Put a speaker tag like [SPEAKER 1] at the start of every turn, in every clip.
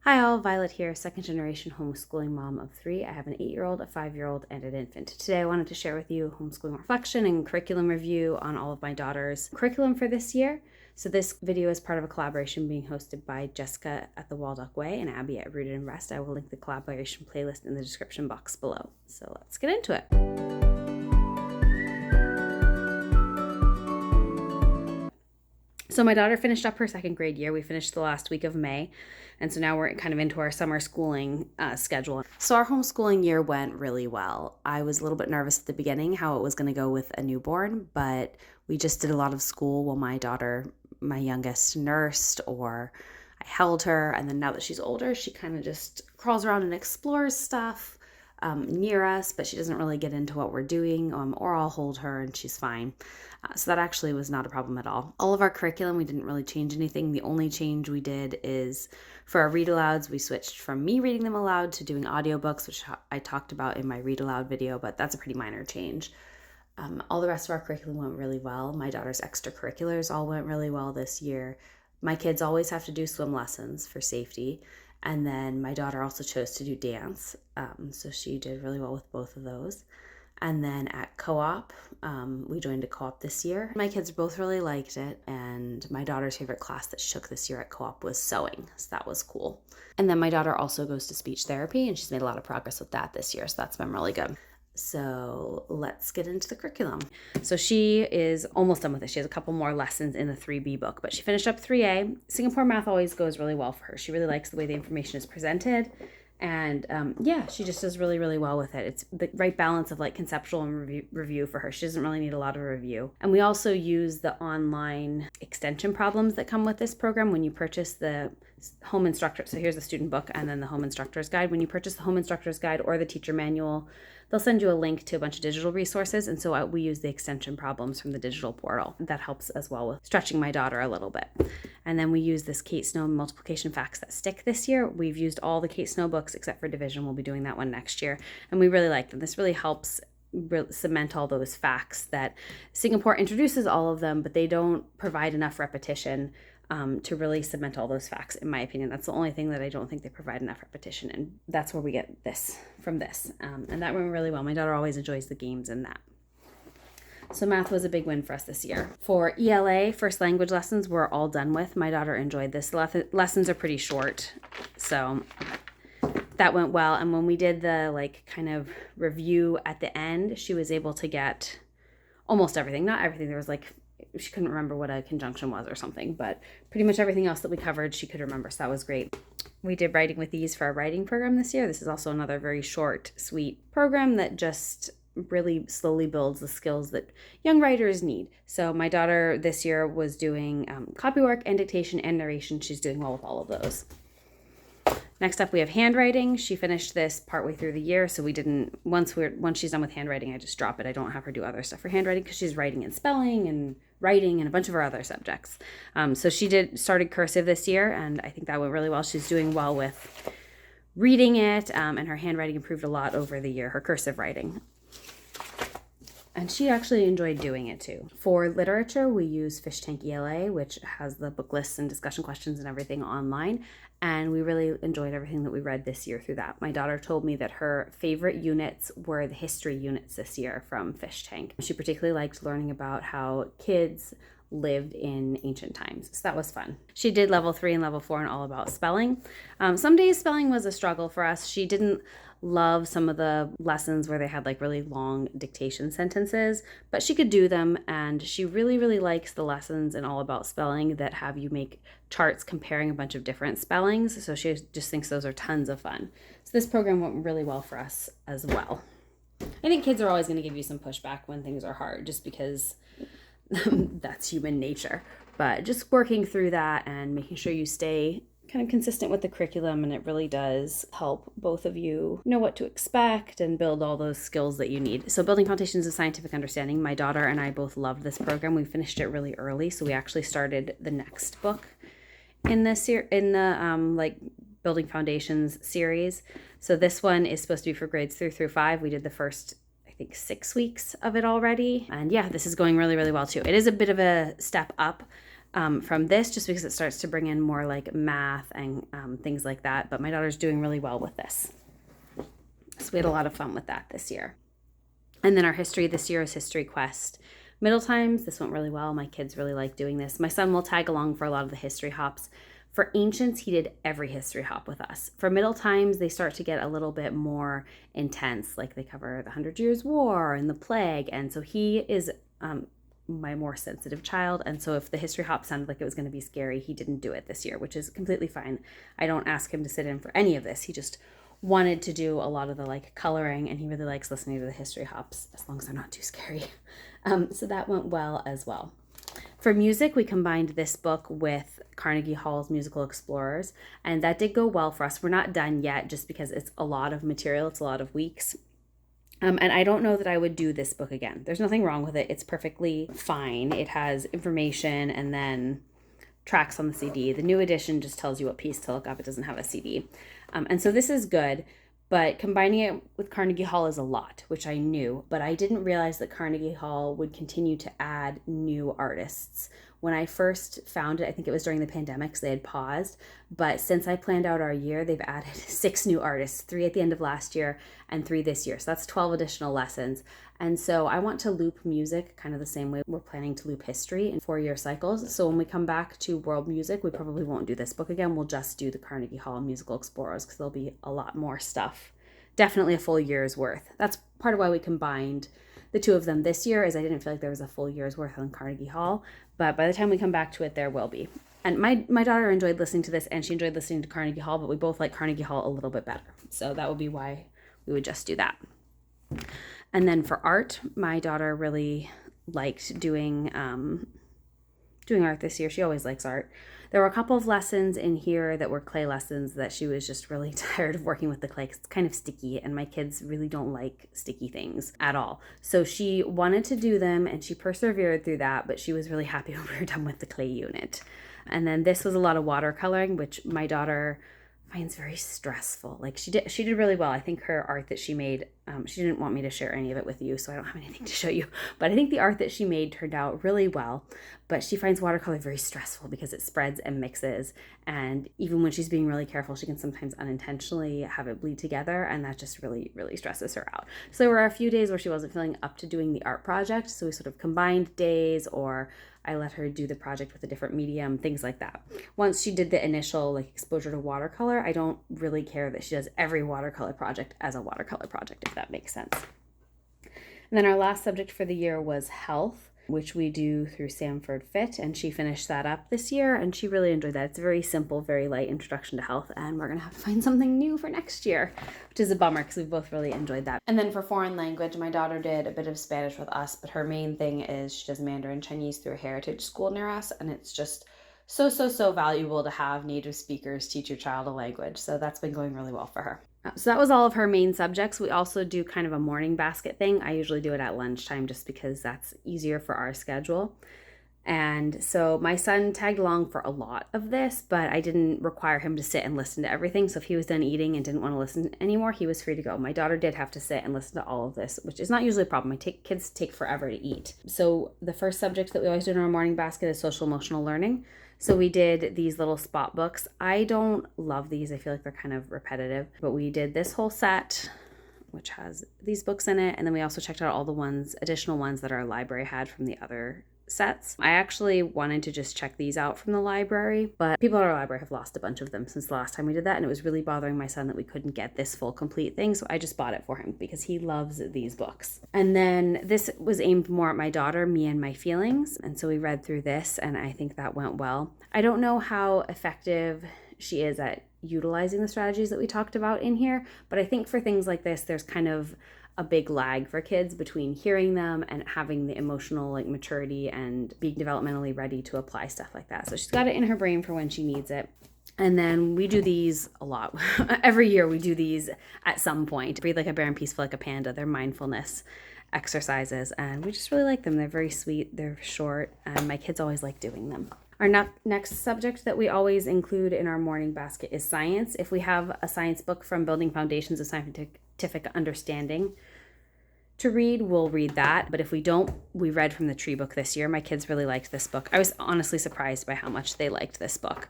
[SPEAKER 1] Hi all, Violet here, second generation homeschooling mom of 3. I have an 8-year-old, a 5-year-old, and an infant. Today I wanted to share with you homeschooling reflection and curriculum review on all of my daughter's curriculum for this year. So this video is part of a collaboration being hosted by Jessica at the Waldock Way and Abby at Rooted and Rest. I will link the collaboration playlist in the description box below. So let's get into it. So my daughter finished up her second grade year. We finished the last week of May. And so now we're kind of into our summer schooling schedule. So our homeschooling year went really well. I was a little bit nervous at the beginning how it was going to go with a newborn, but we just did a lot of school while my daughter, my youngest, nursed, or I held her. And then now that she's older, she kind of just crawls around and explores stuff near us, but she doesn't really get into what we're doing, or I'll hold her and she's fine. So that actually was not a problem at all. All of our curriculum, we didn't really change anything. The only change we did is for our read alouds, we switched from me reading them aloud to doing audiobooks, which I talked about in my read aloud video, but that's a pretty minor change. All the rest of our curriculum went really well. My daughter's extracurriculars all went really well this year. My kids always have to do swim lessons for safety. And then my daughter also chose to do dance. So she did really well with both of those. And then at co-op, we joined a co-op this year. My kids both really liked it. And my daughter's favorite class that she took this year at co-op was sewing. So that was cool. And then my daughter also goes to speech therapy, and she's made a lot of progress with that this year. So that's been really good. So let's get into the curriculum. So she is almost done with it. She has a couple more lessons in the 3B book, but she finished up 3A. Singapore math always goes really well for her. She really likes the way the information is presented. And she just does really, really well with it. It's the right balance of like conceptual and review for her. She doesn't really need a lot of review. And we also use the online extension problems that come with this program when you purchase the home instructor. So here's the student book and then the home instructor's guide. When you purchase the home instructor's guide or the teacher manual, they'll send you a link to a bunch of digital resources. And so we use the extension problems from the digital portal. That helps as well with stretching my daughter a little bit. And then we use this Kate Snow multiplication facts that stick this year. We've used all the Kate Snow books except for division. We'll be doing that one next year. And we really like them. This really helps cement all those facts that Singapore introduces all of them, but they don't provide enough repetition to really cement all those facts, in my opinion. That's the only thing that I don't think they provide enough repetition, and that's where we get this from this. And that went really well. My daughter always enjoys the games in that. So math was a big win for us this year. For ELA, first language lessons, we're all done with. My daughter enjoyed this. Lessons are pretty short, so that went well. And when we did the kind of review at the end, she was able to get almost everything. Not everything. There was she couldn't remember what a conjunction was or something, but pretty much everything else that we covered she could remember, so that was great. We did writing with ease for our writing program this year. This is also another very short, sweet program that just really slowly builds the skills that young writers need. So my daughter this year was doing copywork and dictation and narration. She's doing well with all of those. Next up, we have handwriting. She finished this partway through the year, so we didn't, once she's done with handwriting, I just drop it. I don't have her do other stuff for handwriting because she's writing and spelling and writing and a bunch of her other subjects. So she started cursive this year, and I think that went really well. She's doing well with reading it, and her handwriting improved a lot over the year, her cursive writing. And she actually enjoyed doing it too. For literature, we use Fish Tank ELA, which has the book lists and discussion questions and everything online. And we really enjoyed everything that we read this year through that. My daughter told me that her favorite units were the history units this year from Fish Tank. She particularly liked learning about how kids lived in ancient times. So that was fun. She did level 3 and level 4 and all about spelling. Some days spelling was a struggle for us. She didn't love some of the lessons where they had really long dictation sentences, but she could do them, and she really, really likes the lessons in all about spelling that have you make charts comparing a bunch of different spellings. So she just thinks those are tons of fun. So this program went really well for us as well. I think kids are always going to give you some pushback when things are hard, just because that's human nature. But just working through that and making sure you stay kind of consistent with the curriculum, and it really does help both of you know what to expect and build all those skills that you need. So building foundations of scientific understanding, my daughter and I both loved this program. We finished it really early, so we actually started the next book in this building foundations series. So this one is supposed to be for grades 3 through 5. We did the first 6 weeks of it already, and this is going really, really well too. It is a bit of a step up from this, just because it starts to bring in more like math and things like that. But my daughter's doing really well with this. So we had a lot of fun with that this year. And then our history this year is History Quest. Middle times, this went really well. My kids really like doing this. My son will tag along for a lot of the history hops. For ancients, he did every history hop with us. For middle times, they start to get a little bit more intense, like they cover the 100 Years' War and the plague. And so he is my more sensitive child. And so if the history hop sounded like it was going to be scary, he didn't do it this year, which is completely fine. I don't ask him to sit in for any of this. He just wanted to do a lot of the like coloring, and he really likes listening to the history hops as long as they're not too scary. So that went well as well. For music, we combined this book with Carnegie Hall's Musical Explorers, and that did go well for us. We're not done yet just because it's a lot of material. It's a lot of weeks. And I don't know that I would do this book again. There's nothing wrong with it. It's perfectly fine. It has information and then tracks on the CD. The new edition just tells you what piece to look up. It doesn't have a CD. And so this is good, but combining it with Carnegie Hall is a lot, which I knew, but I didn't realize that Carnegie Hall would continue to add new artists. When I first found it, I think it was during the pandemic, so they had paused. But since I planned out our year, they've added 6 new artists, 3 at the end of last year and 3 this year. So that's 12 additional lessons. And so I want to loop music kind of the same way we're planning to loop history in 4-year cycles. So when we come back to world music, we probably won't do this book again. We'll just do the Carnegie Hall Musical Explorers because there'll be a lot more stuff. Definitely a full year's worth. That's part of why we combined the 2 of them this year, is I didn't feel like there was a full year's worth on Carnegie Hall. But by the time we come back to it, there will be. And my daughter enjoyed listening to this, and she enjoyed listening to Carnegie Hall, but we both like Carnegie Hall a little bit better. So that would be why we would just do that. And then for art, my daughter really liked doing art this year. She always likes art. There were a couple of lessons in here that were clay lessons that she was just really tired of working with the clay because it's kind of sticky, and my kids really don't like sticky things at all. So she wanted to do them, and she persevered through that, but she was really happy when we were done with the clay unit. And then this was a lot of watercoloring, which my daughter finds very stressful. Like she did really well. I think her art that she made, she didn't want me to share any of it with you, so I don't have anything to show you. But I think the art that she made turned out really well. But she finds watercolor very stressful because it spreads and mixes. And even when she's being really careful, she can sometimes unintentionally have it bleed together. And that just really, really stresses her out. So there were a few days where she wasn't feeling up to doing the art project. So we sort of combined days, or I let her do the project with a different medium, things like that. Once she did the initial like exposure to watercolor, I don't really care that she does every watercolor project as a watercolor project, if that makes sense. And then our last subject for the year was health, which we do through Sanford Fit, and she finished that up this year, and she really enjoyed that. It's a very simple, very light introduction to health, and we're going to have to find something new for next year, which is a bummer because we both really enjoyed that. And then for foreign language, my daughter did a bit of Spanish with us, but her main thing is she does Mandarin Chinese through a heritage school near us, and it's just so valuable to have native speakers teach your child a language. So that's been going really well for her. So that was all of her main subjects. We also do kind of a morning basket thing. I usually do it at lunchtime just because that's easier for our schedule. And so my son tagged along for a lot of this, but I didn't require him to sit and listen to everything. So if he was done eating and didn't want to listen anymore, he was free to go. My daughter did have to sit and listen to all of this, which is not usually a problem. Kids take forever to eat. So the first subject that we always do in our morning basket is social emotional learning. So we did these little spot books. I don't love these. I feel like they're kind of repetitive, but we did this whole set, which has these books in it. And then we also checked out all the additional ones that our library had from the other sets. I actually wanted to just check these out from the library, but people at our library have lost a bunch of them since the last time we did that, and it was really bothering my son that we couldn't get this full complete thing, so I just bought it for him because he loves these books. And then this was aimed more at my daughter, Me and My Feelings, and so we read through this, and I think that went well. I don't know how effective she is at utilizing the strategies that we talked about in here, but I think for things like this, there's kind of a big lag for kids between hearing them and having the emotional maturity and being developmentally ready to apply stuff like that. So she's got it in her brain for when she needs it. And then we do these a lot. Every year we do these at some point. Breathe like a bear and peaceful like a panda. They're mindfulness exercises, and we just really like them. They're very sweet, they're short, and my kids always like doing them. Our next subject that we always include in our morning basket is science. If we have a science book from Building Foundations of Scientific Understanding, to read, we'll read that. But if we don't, we read from the tree book this year. My kids really liked this book. I was honestly surprised by how much they liked this book.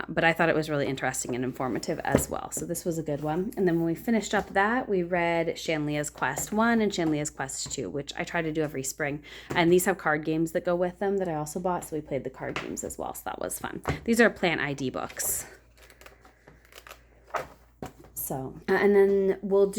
[SPEAKER 1] But I thought it was really interesting and informative as well. So this was a good one. And then when we finished up that, we read Shanlia's Quest 1 and Shanlia's Quest 2, which I try to do every spring. And these have card games that go with them that I also bought. So we played the card games as well. So that was fun. These are plant ID books. So, and then we'll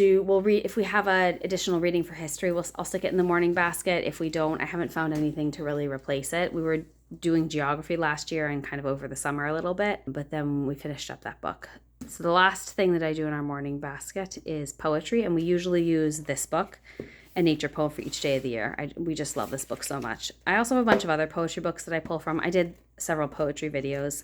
[SPEAKER 1] read, if we have an additional reading for history, I'll stick it in the morning basket. If we don't, I haven't found anything to really replace it. We were doing geography last year and kind of over the summer a little bit, but then we finished up that book. So the last thing that I do in our morning basket is poetry, and we usually use this book, A Nature Poem for Each Day of the Year. We just love this book so much. I also have a bunch of other poetry books that I pull from. I did several poetry videos.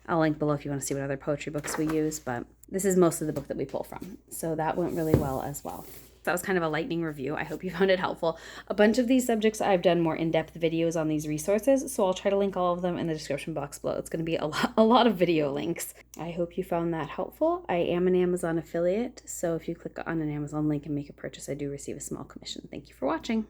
[SPEAKER 1] I'll link below if you want to see what other poetry books we use, but this is mostly the book that we pull from. So that went really well as well. That was kind of a lightning review. I hope you found it helpful. A bunch of these subjects, I've done more in-depth videos on these resources, so I'll try to link all of them in the description box below. It's going to be a lot of video links. I hope you found that helpful. I am an Amazon affiliate, so if you click on an Amazon link and make a purchase, I do receive a small commission. Thank you for watching.